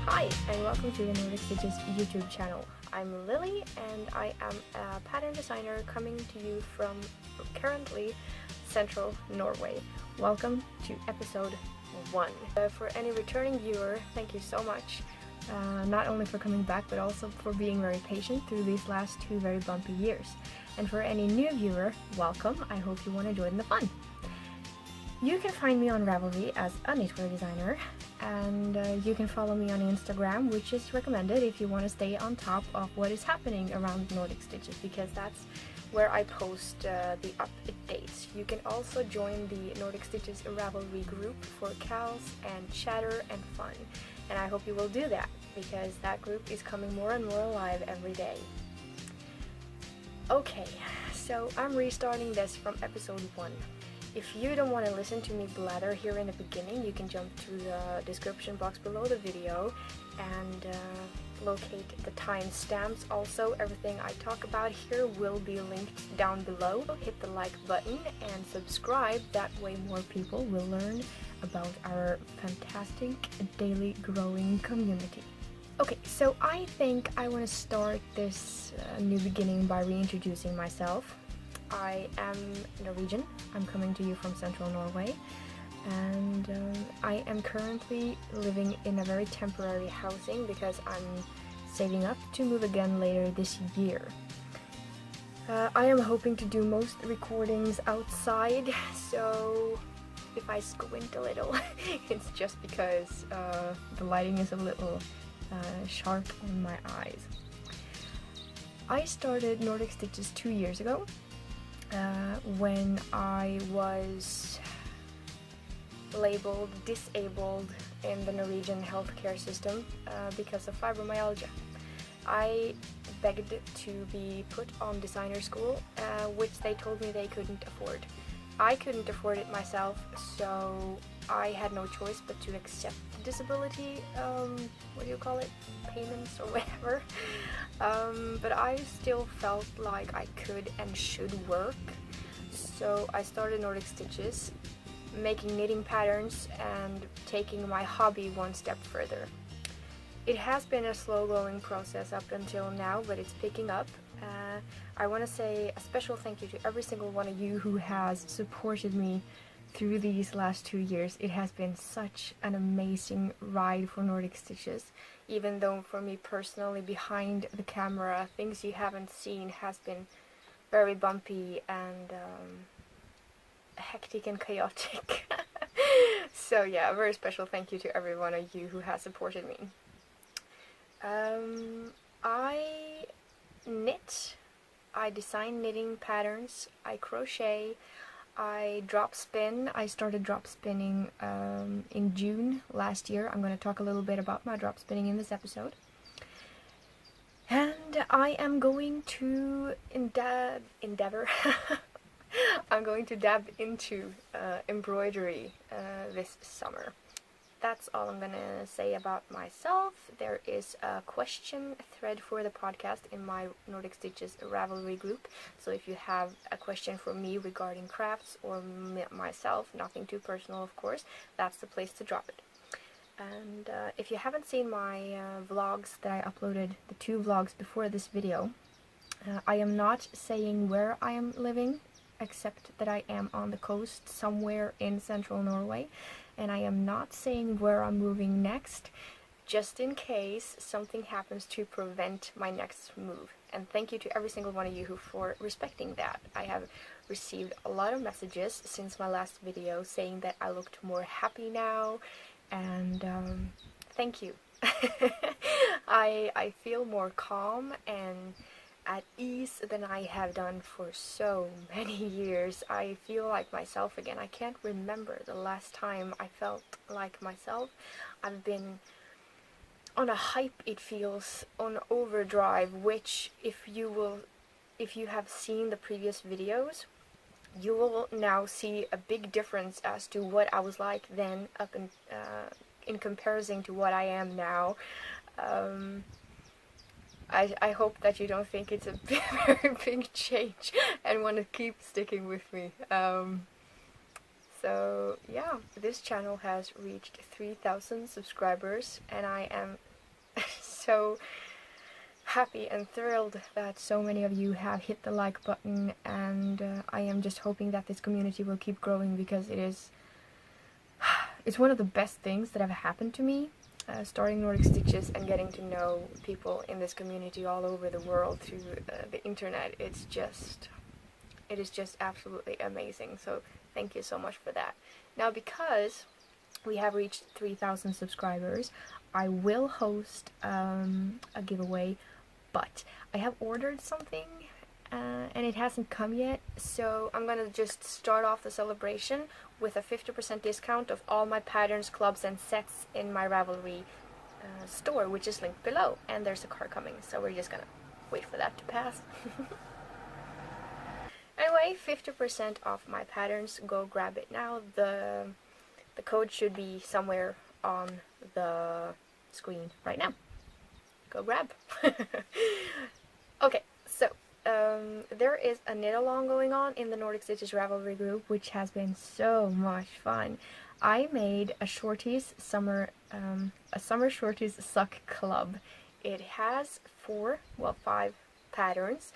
Hi, and welcome to the Nordic Stitches YouTube channel. I'm Lilli, and I am a pattern designer coming to you from currently central Norway. Welcome to episode 1. For any returning viewer, thank you so much. Not only for coming back, but also for being very patient through these last 2 very bumpy years. And for any new viewer, welcome. I hope you want to join the fun. You can find me on Ravelry as a knitwear designer, and you can follow me on Instagram, which is recommended if you want to stay on top of what is happening around Nordic Stitches, because that's where I post the updates. You can also join the Nordic Stitches Ravelry Group for cows and chatter and fun, and I hope you will do that, because that group is coming more and more alive every day. Okay, so I'm restarting this from episode 1. If you don't want to listen to me blather here in the beginning, you can jump to the description box below the video and locate the timestamps. Also, everything I talk about here will be linked down below. Hit the like button and subscribe, that way more people will learn about our fantastic daily growing community. Okay, so I think I want to start this new beginning by reintroducing myself. I am Norwegian. I'm coming to you from central Norway, and I am currently living in a very temporary housing because I'm saving up to move again later this year. I am hoping to do most recordings outside, so if I squint a little, it's just because the lighting is a little sharp on my eyes. I started Nordic Stitches 2 years ago. When I was labeled disabled in the Norwegian healthcare system because of fibromyalgia. I begged to be put on designer school, which they told me they couldn't afford. I couldn't afford it myself, so I had no choice but to accept the disability, what do you call it, payments or whatever. But I still felt like I could and should work, so I started Nordic Stitches, making knitting patterns and taking my hobby one step further. It has been a slow-going process up until now, but it's picking up. I want to say a special thank you to every single one of you who has supported me through these last 2 years. It has been such an amazing ride for Nordic Stitches, even though for me personally, behind the camera, things you haven't seen has been very bumpy and hectic and chaotic. So yeah, a very special thank you to every one of you who has supported me. I knit, I design knitting patterns, I crochet, I drop spin. I started drop spinning in June last year. I'm going to talk a little bit about my drop spinning in this episode. And I am going to endeavor I'm going to dab into embroidery this summer. That's all I'm gonna say about myself. There is a question thread for the podcast in my Nordic Stitches Ravelry group, so if you have a question for me regarding crafts or myself, nothing too personal of course, that's the place to drop it. And if you haven't seen my vlogs that I uploaded, the 2 vlogs before this video, I am not saying where I am living, except that I am on the coast somewhere in central Norway, and I am not saying where I'm moving next, just in case something happens to prevent my next move. And thank you to every single one of you who for respecting that. I have received a lot of messages since my last video saying that I looked more happy now, and thank you. I feel more calm and at ease than I have done for so many years. I feel like myself again. I can't remember the last time I felt like myself. I've been on a hype, it feels, on overdrive, which if you have seen the previous videos, you will now see a big difference as to what I was like then up in comparison to what I am now. I hope that you don't think it's a very big change and want to keep sticking with me. So yeah, this channel has reached 3,000 subscribers, and I am so happy and thrilled that so many of you have hit the like button, and I am just hoping that this community will keep growing, because it's one of the best things that have happened to me, starting Nordic Stitches and getting to know people in this community all over the world through the internet. It is just absolutely amazing, so thank you so much for that. Now, because we have reached 3,000 subscribers, I will host a giveaway, but I have ordered something and it hasn't come yet, so I'm gonna just start off the celebration with a 50% discount of all my patterns, clubs and sets in my Ravelry store, which is linked below, and there's a car coming, so we're just gonna wait for that to pass. Anyway, 50% off my patterns, go grab it now. The code should be somewhere on the screen right now. Go grab. Okay, so there is a knit along going on in the Nordic Stitches Ravelry Group, which has been so much fun. I made a summer shorties sock club. It has 5 patterns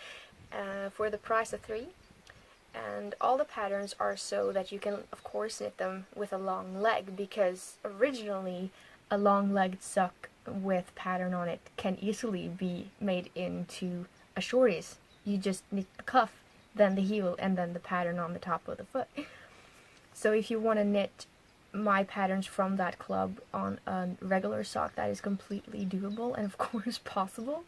for the price of 3. And all the patterns are so that you can, of course, knit them with a long leg, because originally a long-legged sock with pattern on it can easily be made into a shorties. You just knit the cuff, then the heel, and then the pattern on the top of the foot. So if you want to knit my patterns from that club on a regular sock, that is completely doable and of course possible.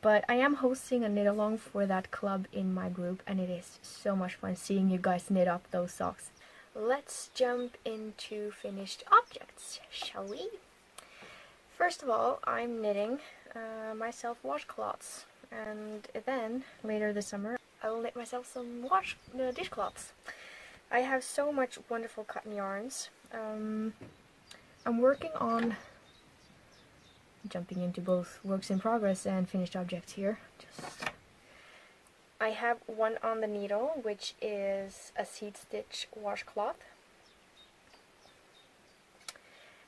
But I am hosting a knit along for that club in my group, and it is so much fun seeing you guys knit up those socks. Let's jump into finished objects, shall we? First of all, I'm knitting myself washcloths, and then later this summer I will knit myself some dishcloths. I have so much wonderful cotton yarns. I'm working on jumping into both works in progress and finished objects here. I have one on the needle, which is a seed stitch washcloth,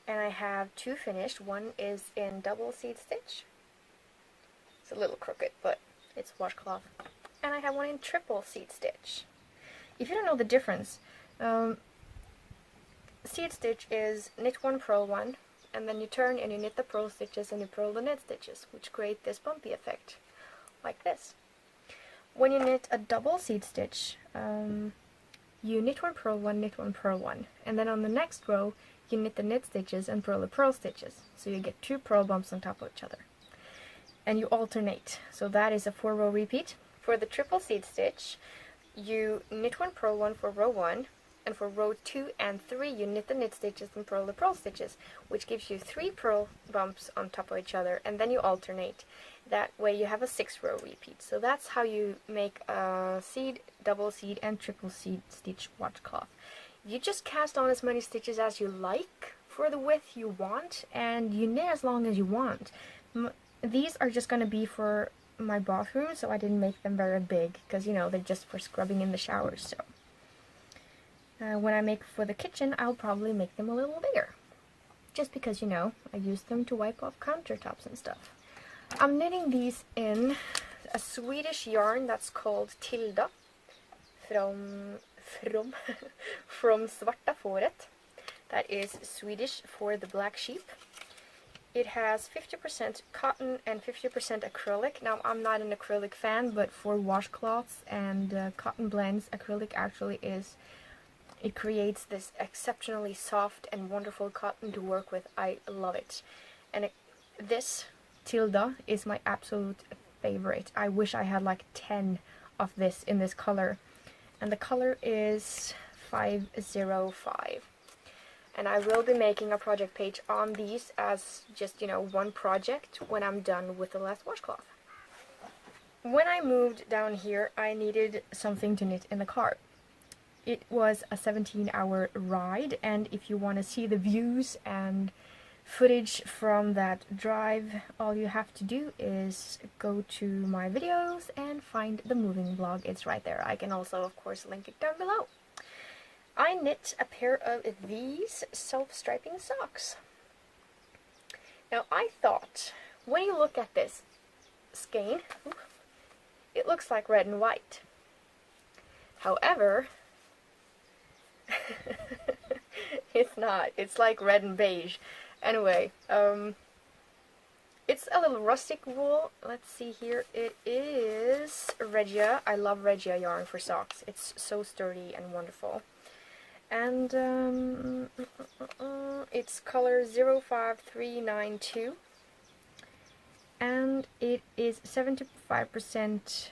and I have 2 finished. One is in double seed stitch. It's a little crooked, but it's washcloth. And I have one in triple seed stitch. If you don't know the difference, seed stitch is knit 1, purl 1, and then you turn and you knit the purl stitches and you purl the knit stitches, which create this bumpy effect, like this. When you knit a double seed stitch, you knit 1, purl 1, knit 1, purl 1, and then on the next row you knit the knit stitches and purl the purl stitches, so you get 2 purl bumps on top of each other. And you alternate, so that is a 4-row repeat. For the triple seed stitch, you knit 1, purl 1 for row 1, and for row 2 and 3 you knit the knit stitches and purl the purl stitches, which gives you 3 purl bumps on top of each other, and then you alternate. That way you have a 6-row repeat. So that's how you make a seed, double seed and triple seed stitch washcloth. You just cast on as many stitches as you like for the width you want, and you knit as long as you want. These are just going to be for my bathroom, so I didn't make them very big, because you know, they're just for scrubbing in the shower. So when I make for the kitchen, I'll probably make them a little bigger, just because, you know, I use them to wipe off countertops and stuff. I'm knitting these in a Swedish yarn that's called Tilda from Svarta Fåret. That is Swedish for the black sheep. It has 50% cotton and 50% acrylic. Now, I'm not an acrylic fan, but for washcloths and cotton blends, acrylic actually is, it creates this exceptionally soft and wonderful cotton to work with. I love it. And this Tilda is my absolute favorite. I wish I had like 10 of this in this color. And the color is 505. And I will be making a project page on these as just, you know, one project when I'm done with the last washcloth. When I moved down here, I needed something to knit in the car. It was a 17-hour ride, and if you want to see the views and footage from that drive, all you have to do is go to my videos and find the moving vlog. It's right there. I can also, of course, link it down below. I knit a pair of these self-striping socks. Now, I thought when you look at this skein, it looks like red and white. However, it's not. It's like red and beige. Anyway, it's a little rustic wool. Let's see here. It is Regia. I love Regia yarn for socks. It's so sturdy and wonderful. And it's color 05392. And it is 75%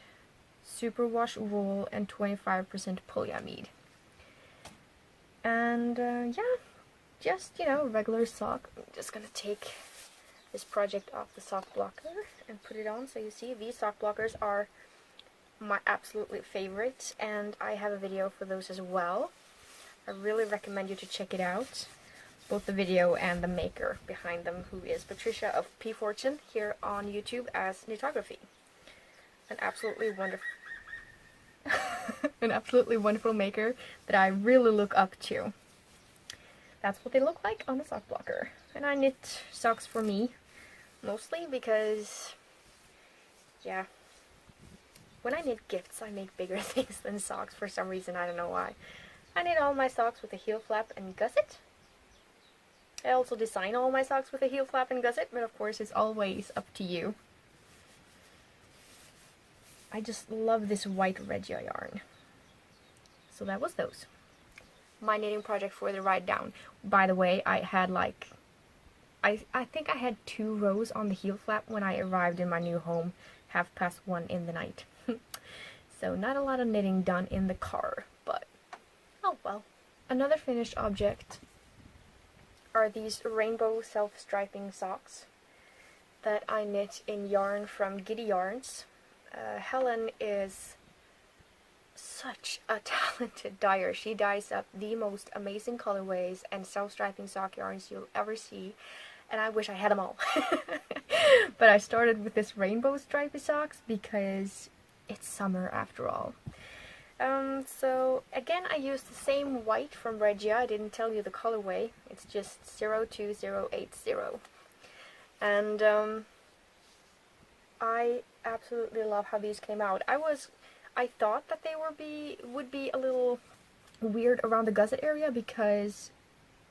superwash wool and 25% polyamide. And yeah, just, you know, regular sock. I'm just gonna take this project off the sock blocker and put it on. So you see, these sock blockers are my absolutely favorite, and I have a video for those as well. I really recommend you to check it out, both the video and the maker behind them, who is Patricia of P Fortune here on YouTube as Knitography. An absolutely wonderful an absolutely wonderful maker that I really look up to. That's what they look like on the sock blocker. And I knit socks for me, mostly because, yeah, when I knit gifts I make bigger things than socks for some reason. I don't know why. I knit all my socks with a heel flap and gusset. I also design all my socks with a heel flap and gusset, but of course it's always up to you. I just love this white Regia yarn. So that was those. My knitting project for the ride down. By the way, I had like, I think I had 2 rows on the heel flap when I arrived in my new home, 1:30 in the night. So not a lot of knitting done in the car, but oh well. Another finished object are these rainbow self-striping socks that I knit in yarn from Giddy Yarns. Helen is such a talented dyer. She dyes up the most amazing colorways and self-striping sock yarns you'll ever see, and I wish I had them all. But I started with this rainbow stripy socks because it's summer after all. So again, I used the same white from Regia. I didn't tell you the colorway. It's just 02080. And I absolutely love how these came out. I thought that they would be a little weird around the gusset area because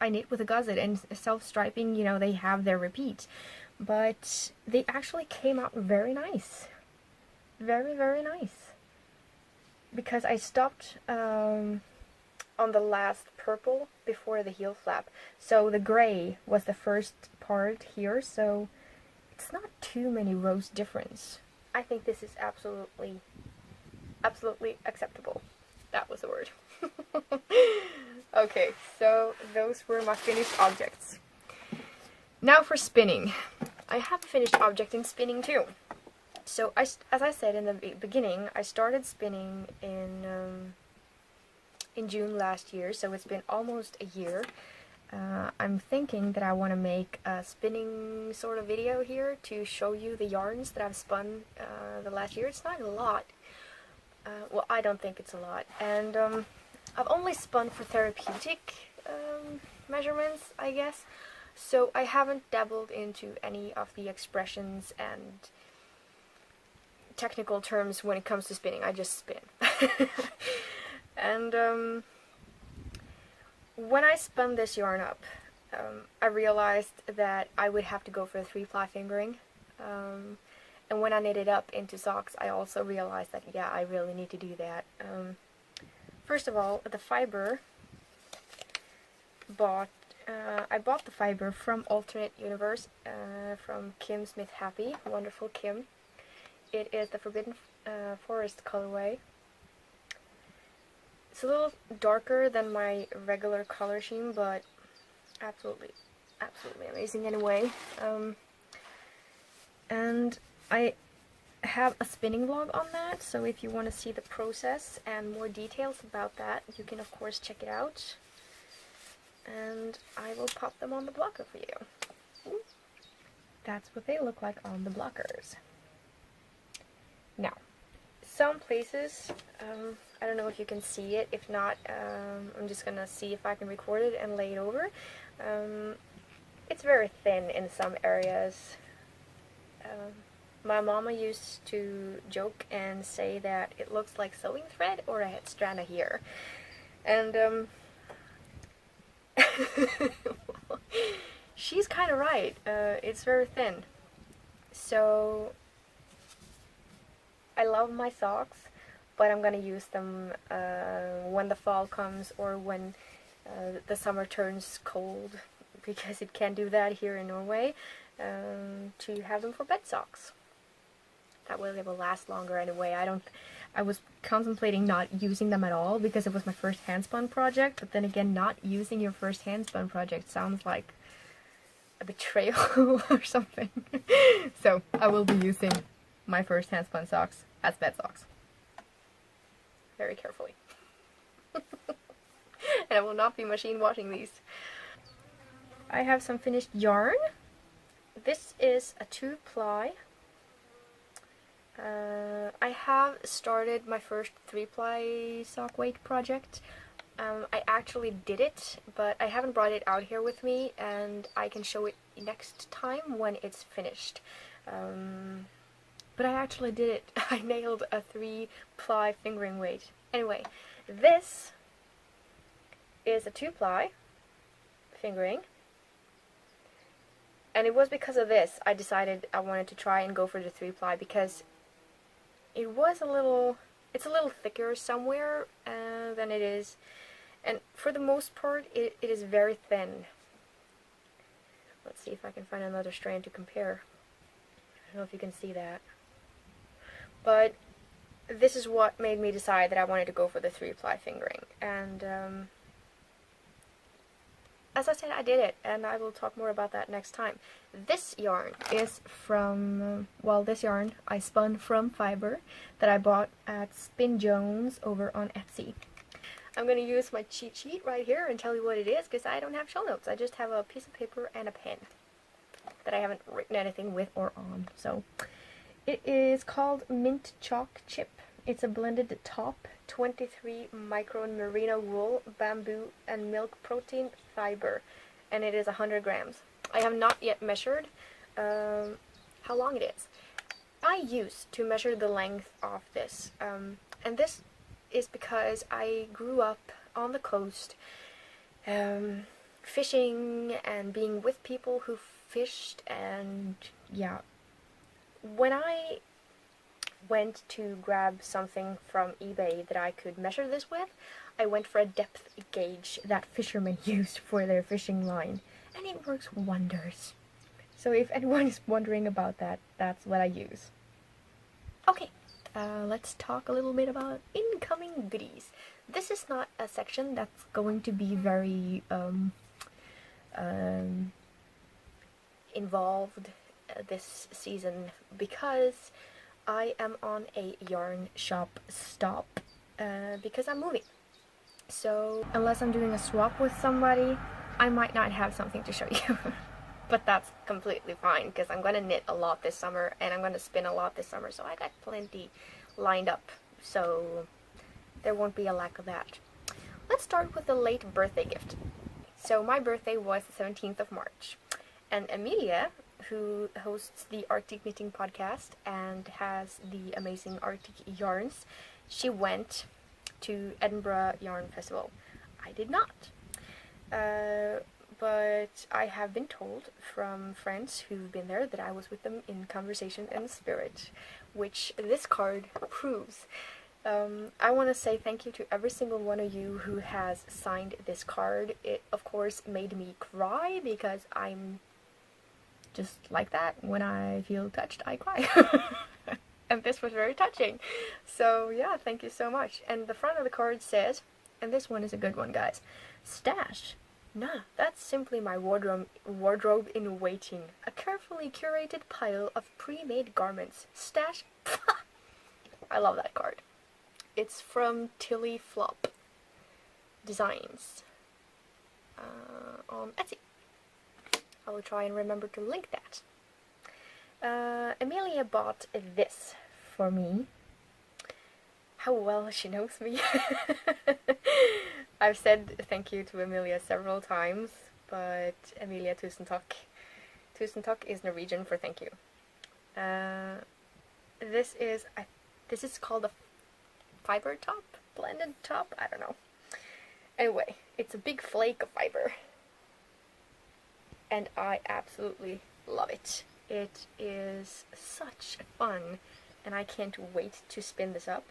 I knit with a gusset, and self-striping, you know, they have their repeats. But they actually came out very nice. Very, very nice. Because I stopped on the last purple before the heel flap. So the gray was the first part here, so it's not too many rows difference. I think this is absolutely acceptable. That was the word. Okay, so those were my finished objects. Now for spinning. I have a finished object in spinning too. So as I said in the beginning, I started spinning in June last year, so it's been almost a year. I'm thinking that I want to make a spinning sort of video here to show you the yarns that I've spun the last year. It's not a lot. Well, I don't think it's a lot. And I've only spun for therapeutic measurements, I guess. So I haven't dabbled into any of the expressions and technical terms when it comes to spinning. I just spin. And when I spun this yarn up, I realized that I would have to go for a 3-ply fingering. And when I knit it up into socks, I also realized that, yeah, I really need to do that. First of all, the fiber I bought the fiber from Alternate Universe, from Kim Smith Happy. Wonderful Kim. It is the Forbidden Forest colorway. It's a little darker than my regular color scheme, but absolutely amazing anyway. And I have a spinning vlog on that, so if you want to see the process and more details about that, you can of course check it out. And I will pop them on the blocker for you. That's what they look like on the blockers. Now, some places, I don't know if you can see it. If not, I'm just gonna see if I can record it and lay it over. It's very thin in some areas. My mama used to joke and say that it looks like sewing thread or a strand of hair. And she's kind of right. It's very thin. So I love my socks, but I'm gonna use them when the fall comes or when the summer turns cold, because it can do that here in Norway, to have them for bed socks. That way they will last longer anyway. I was contemplating not using them at all because it was my first handspun project, but then again, not using your first handspun project sounds like a betrayal or something. So I will be using my first handspun socks as bed socks. Very carefully. And I will not be machine washing these. I have some finished yarn. This is a 2-ply. I have started my first 3-ply sock weight project. I actually did it, but I haven't brought it out here with me, and I can show it next time when it's finished. But I actually did it. I nailed a 3-ply fingering weight. Anyway, this is a 2-ply fingering. And it was because of this I decided I wanted to try and go for the 3-ply, because it's a little thicker somewhere than it is, and for the most part it is very thin. Let's see if I can find another strand to compare. I don't know if you can see that, but this is what made me decide that I wanted to go for the 3-ply fingering. And as I said, I did it, and I will talk more about that next time. This yarn is from, well, this yarn I spun from fiber that I bought at Spin Jones over on Etsy. I'm going to use my cheat sheet right here and tell you what it is, because I don't have show notes. I just have a piece of paper and a pen that I haven't written anything with or on. So it is called Mint Chalk Chip. It's a blended top, 23 micron merino wool, bamboo, and milk protein fiber, and it is 100 grams. I have not yet measured how long it is. I used to measure the length of this, and this is because I grew up on the coast, fishing and being with people who fished, and yeah, when I went to grab something from eBay that I could measure this with, I went for a depth gauge that fishermen used for their fishing line, and it works wonders. So if anyone is wondering about that, that's what I use. Okay, let's talk a little bit about incoming goodies. This is not a section that's going to be very involved this season, because I am on a yarn shop stop because I'm moving. So unless I'm doing a swap with somebody, I might not have something to show you. But that's completely fine, because I'm going to knit a lot this summer and I'm going to spin a lot this summer, so I got plenty lined up, so there won't be a lack of that. Let's start with the late birthday gift. So my birthday was the 17th of March, and Amelia, who hosts the Arctic Knitting podcast and has the amazing Arctic yarns, she went to Edinburgh Yarn Festival. I did not. But I have been told from friends who've been there that I was with them in conversation and spirit, which this card proves. I want to say thank you to every single one of you who has signed this card. It, of course, made me cry, because I'm just like that. When I feel touched, I cry. And this was very touching. So yeah, thank you so much. And the front of the card says, and this one is a good one, guys, stash. Nah, that's simply my wardrobe in waiting. A carefully curated pile of pre-made garments. Stash. I love that card. It's from Tilly Flop Designs on Etsy. I will try and remember to link that. Amelia bought this for me. How well she knows me. I've said thank you to Amelia several times, but Amelia, tusen takk. Tusen takk is Norwegian for thank you. This is called a fiber top, blended top, I don't know. Anyway, it's a big flake of fiber, and I absolutely love it. It is such fun, and I can't wait to spin this up.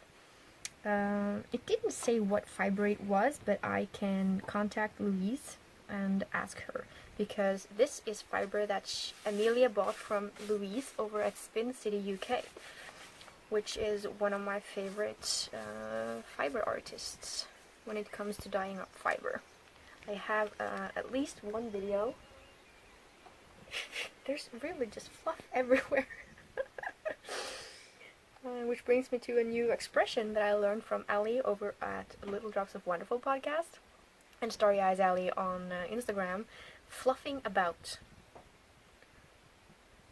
It didn't say what fiber it was, but I can contact Louise and ask her, because this is fiber that Amelia bought from Louise over at Spin City UK, which is one of my favorite fiber artists when it comes to dyeing up fiber. I have at least one video. There's really just fluff everywhere. Which brings me to a new expression that I learned from Ali over at Little Drops of Wonderful podcast and Starry Eyes Ali on Instagram. Fluffing about.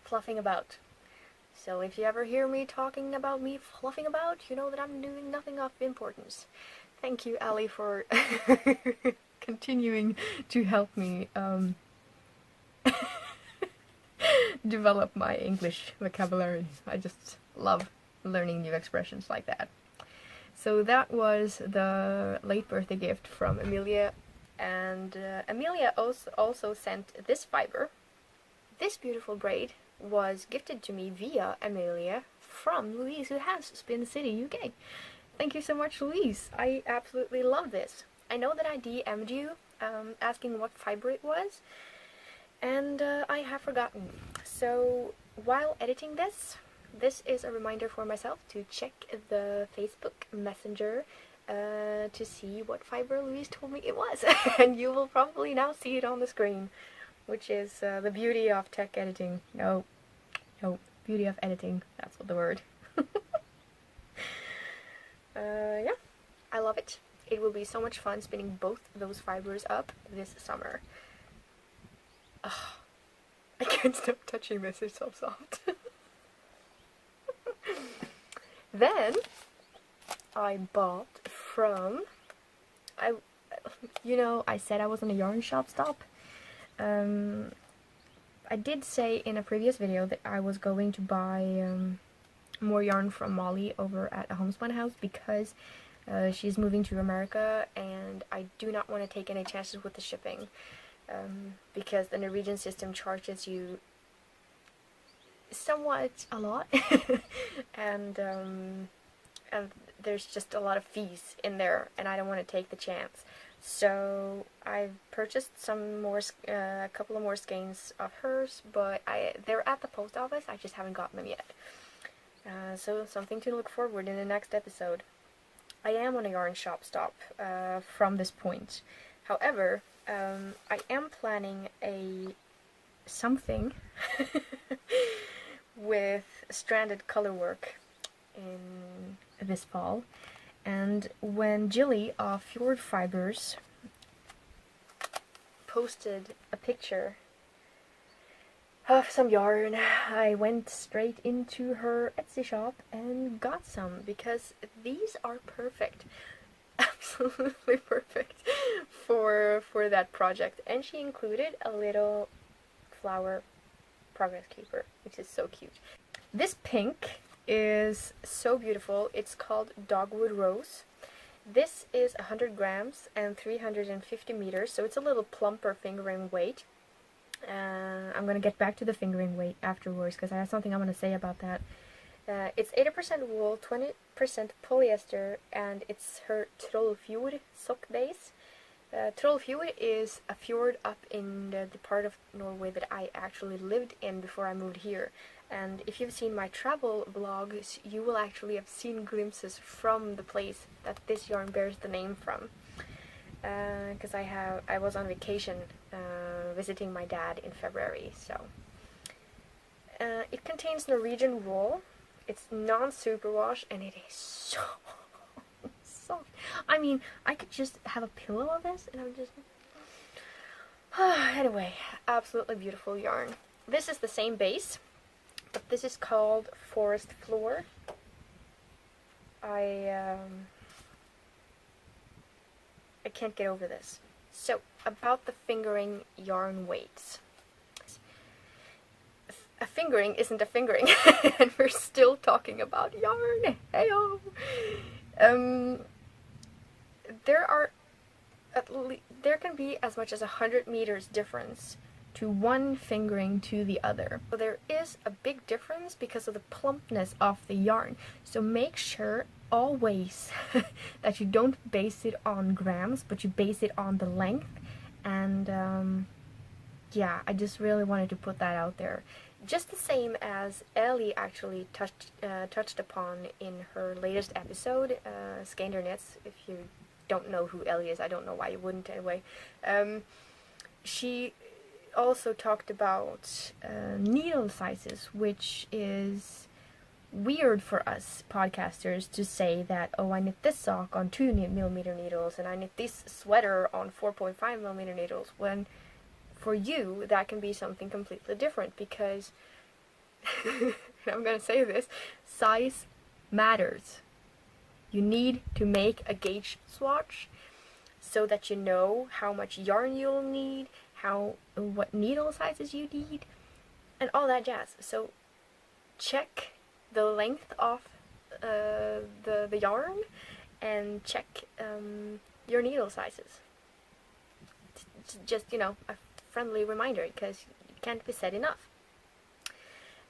Fluffing about. So if you ever hear me talking about me fluffing about, you know that I'm doing nothing of importance. Thank you, Ali, for continuing to help me develop my English vocabulary. I just love learning new expressions like that. So that was the late birthday gift from Amelia, and Amelia also sent this fiber. This beautiful braid was gifted to me via Amelia from Louise, who has Spin City UK. Thank you so much, Louise. I absolutely love this. I know that I DM'd you asking what fiber it was, and I have forgotten. So while editing this is a reminder for myself to check the Facebook Messenger to see what fiber Louise told me it was. And you will probably now see it on the screen, which is the beauty of tech editing. No, beauty of editing, that's what the word. Yeah, I love it. It will be so much fun spinning both those fibers up this summer. I can't stop touching this, it's so soft. Then I bought from, I said I was on a yarn shop stop. I did say in a previous video that I was going to buy more yarn from Molly over at a homespun house, because she's moving to America and I do not want to take any chances with the shipping, because the Norwegian system charges you somewhat a lot and there's just a lot of fees in there, and I don't want to take the chance. So I've purchased a couple of more skeins of hers, but they're at the post office. I just haven't gotten them yet. So something to look forward in the next episode. I am on a yarn shop stop from this point. However, I am planning something with stranded color work in this fall, and when Lilli of Fjord Fibers posted a picture of some yarn, I went straight into her Etsy shop and got some, because these are perfect, absolutely perfect for that project. And she included a little flower progress keeper, which is so cute. This pink is so beautiful. It's called Dogwood Rose. This is 100 grams and 350 meters, so it's a little plumper fingering weight. I'm going to get back to the fingering weight afterwards, because I have something I'm going to say about that. It's 80% wool, 20% polyester, and it's her Trollfjord sock base. Trollfjord is a fjord up in the part of Norway that I actually lived in before I moved here. And if you've seen my travel vlogs, you will actually have seen glimpses from the place that this yarn bears the name from. Because I was on vacation visiting my dad in February, so. It contains Norwegian wool. It's non-superwash, and it is so soft. I mean, I could just have a pillow of this, and I'm just... Anyway, absolutely beautiful yarn. This is the same base, but this is called Forest Floor. I can't get over this. So, about the fingering yarn weights. a fingering isn't a fingering, and we're still talking about yarn. Heyo. There can be as much as 100 meters difference to one fingering to the other. So there is a big difference because of the plumpness of the yarn. So make sure always that you don't base it on grams, but you base it on the length. And yeah, I just really wanted to put that out there. Just the same as Ellie actually touched upon in her latest episode, Skander Knits. If you don't know who Ellie is, I don't know why you wouldn't anyway. She also talked about needle sizes, which is weird for us podcasters to say that, oh, I knit this sock on 2mm needles and I knit this sweater on 4.5mm needles, when for you that can be something completely different, because I'm gonna say this, size matters. You need to make a gauge swatch so that you know how much yarn you'll need, what needle sizes you need, and all that jazz. So check the length of the yarn and check your needle sizes. It's just, you know, a friendly reminder, because it can't be said enough.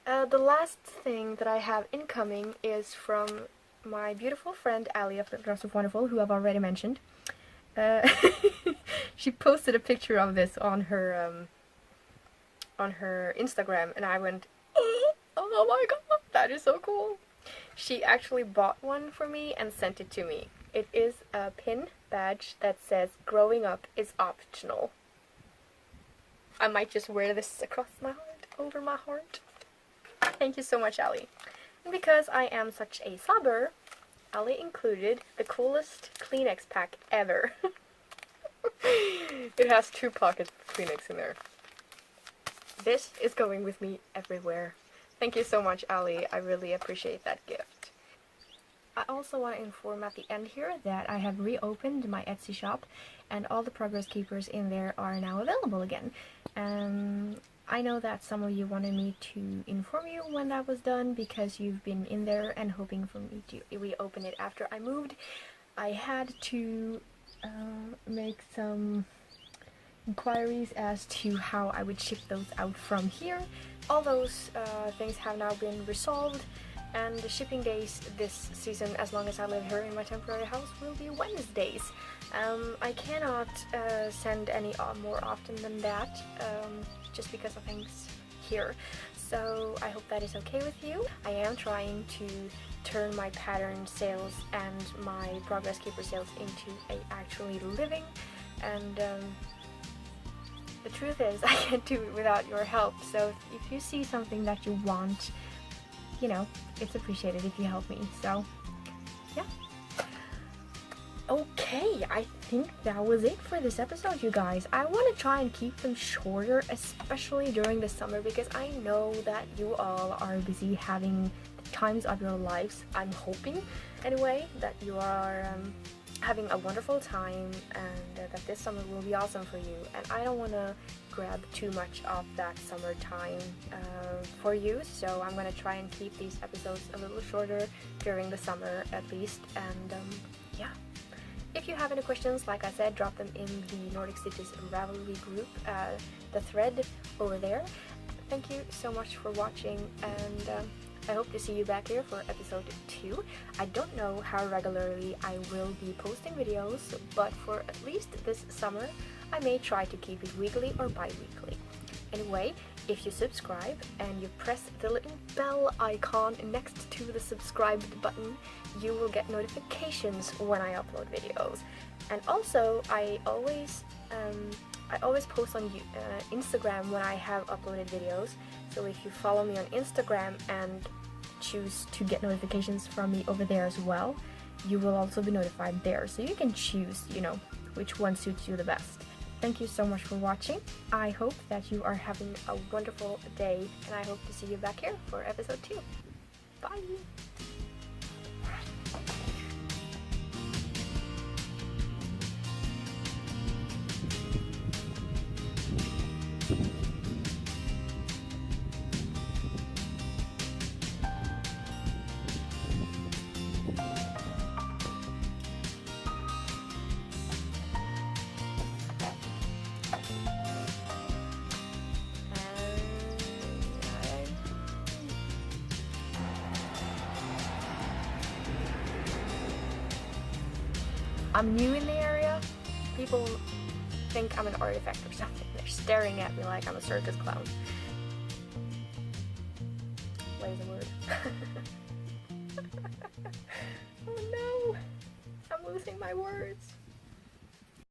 The last thing that I have incoming is from my beautiful friend Ali of the Drops of Wonderful, who I've already mentioned. She posted a picture of this on her Instagram, and I went, oh my god, that is so cool. She actually bought one for me and sent it to me. It is a pin badge that says growing up is optional. I might just wear this across my heart, over my heart. Thank you so much, Ali. And because I am such a slobber, Ali included the coolest Kleenex pack ever. It has 2 pockets of Kleenex in there. This is going with me everywhere. Thank you so much, Ali. I really appreciate that gift. I also want to inform at the end here that I have reopened my Etsy shop, and all the progress keepers in there are now available again. I know that some of you wanted me to inform you when that was done, because you've been in there and hoping for me to reopen it after I moved. I had to make some inquiries as to how I would ship those out from here. All those things have now been resolved, and the shipping days this season, as long as I live here in my temporary house, will be Wednesdays. I cannot send any more often than that, just because of things here. So I hope that is okay with you. I am trying to turn my pattern sales and my progress keeper sales into a actually living, and the truth is I can't do it without your help. So if you see something that you want, you know, it's appreciated if you help me. So yeah. Okay, I think that was it for this episode, you guys. I want to try and keep them shorter, especially during the summer, because I know that you all are busy having the times of your lives. I'm hoping, anyway, that you are having a wonderful time, and that this summer will be awesome for you. And I don't want to grab too much of that summertime for you, so I'm going to try and keep these episodes a little shorter during the summer at least. And yeah. If you have any questions, like I said, drop them in the Nordic Stitches Ravelry Group, the thread over there. Thank you so much for watching, and I hope to see you back here for episode 2. I don't know how regularly I will be posting videos, but for at least this summer, I may try to keep it weekly or bi-weekly. Anyway, if you subscribe and you press the little bell icon next to the subscribed button, you will get notifications when I upload videos. And also, I always post on Instagram when I have uploaded videos. So if you follow me on Instagram and choose to get notifications from me over there as well, you will also be notified there. So you can choose, you know, which one suits you the best. Thank you so much for watching. I hope that you are having a wonderful day, and I hope to see you back here for episode 2. Bye! I'm new in the area, people think I'm an artifact or something. They're staring at me like I'm a circus clown. What is the word? Oh no! I'm losing my words.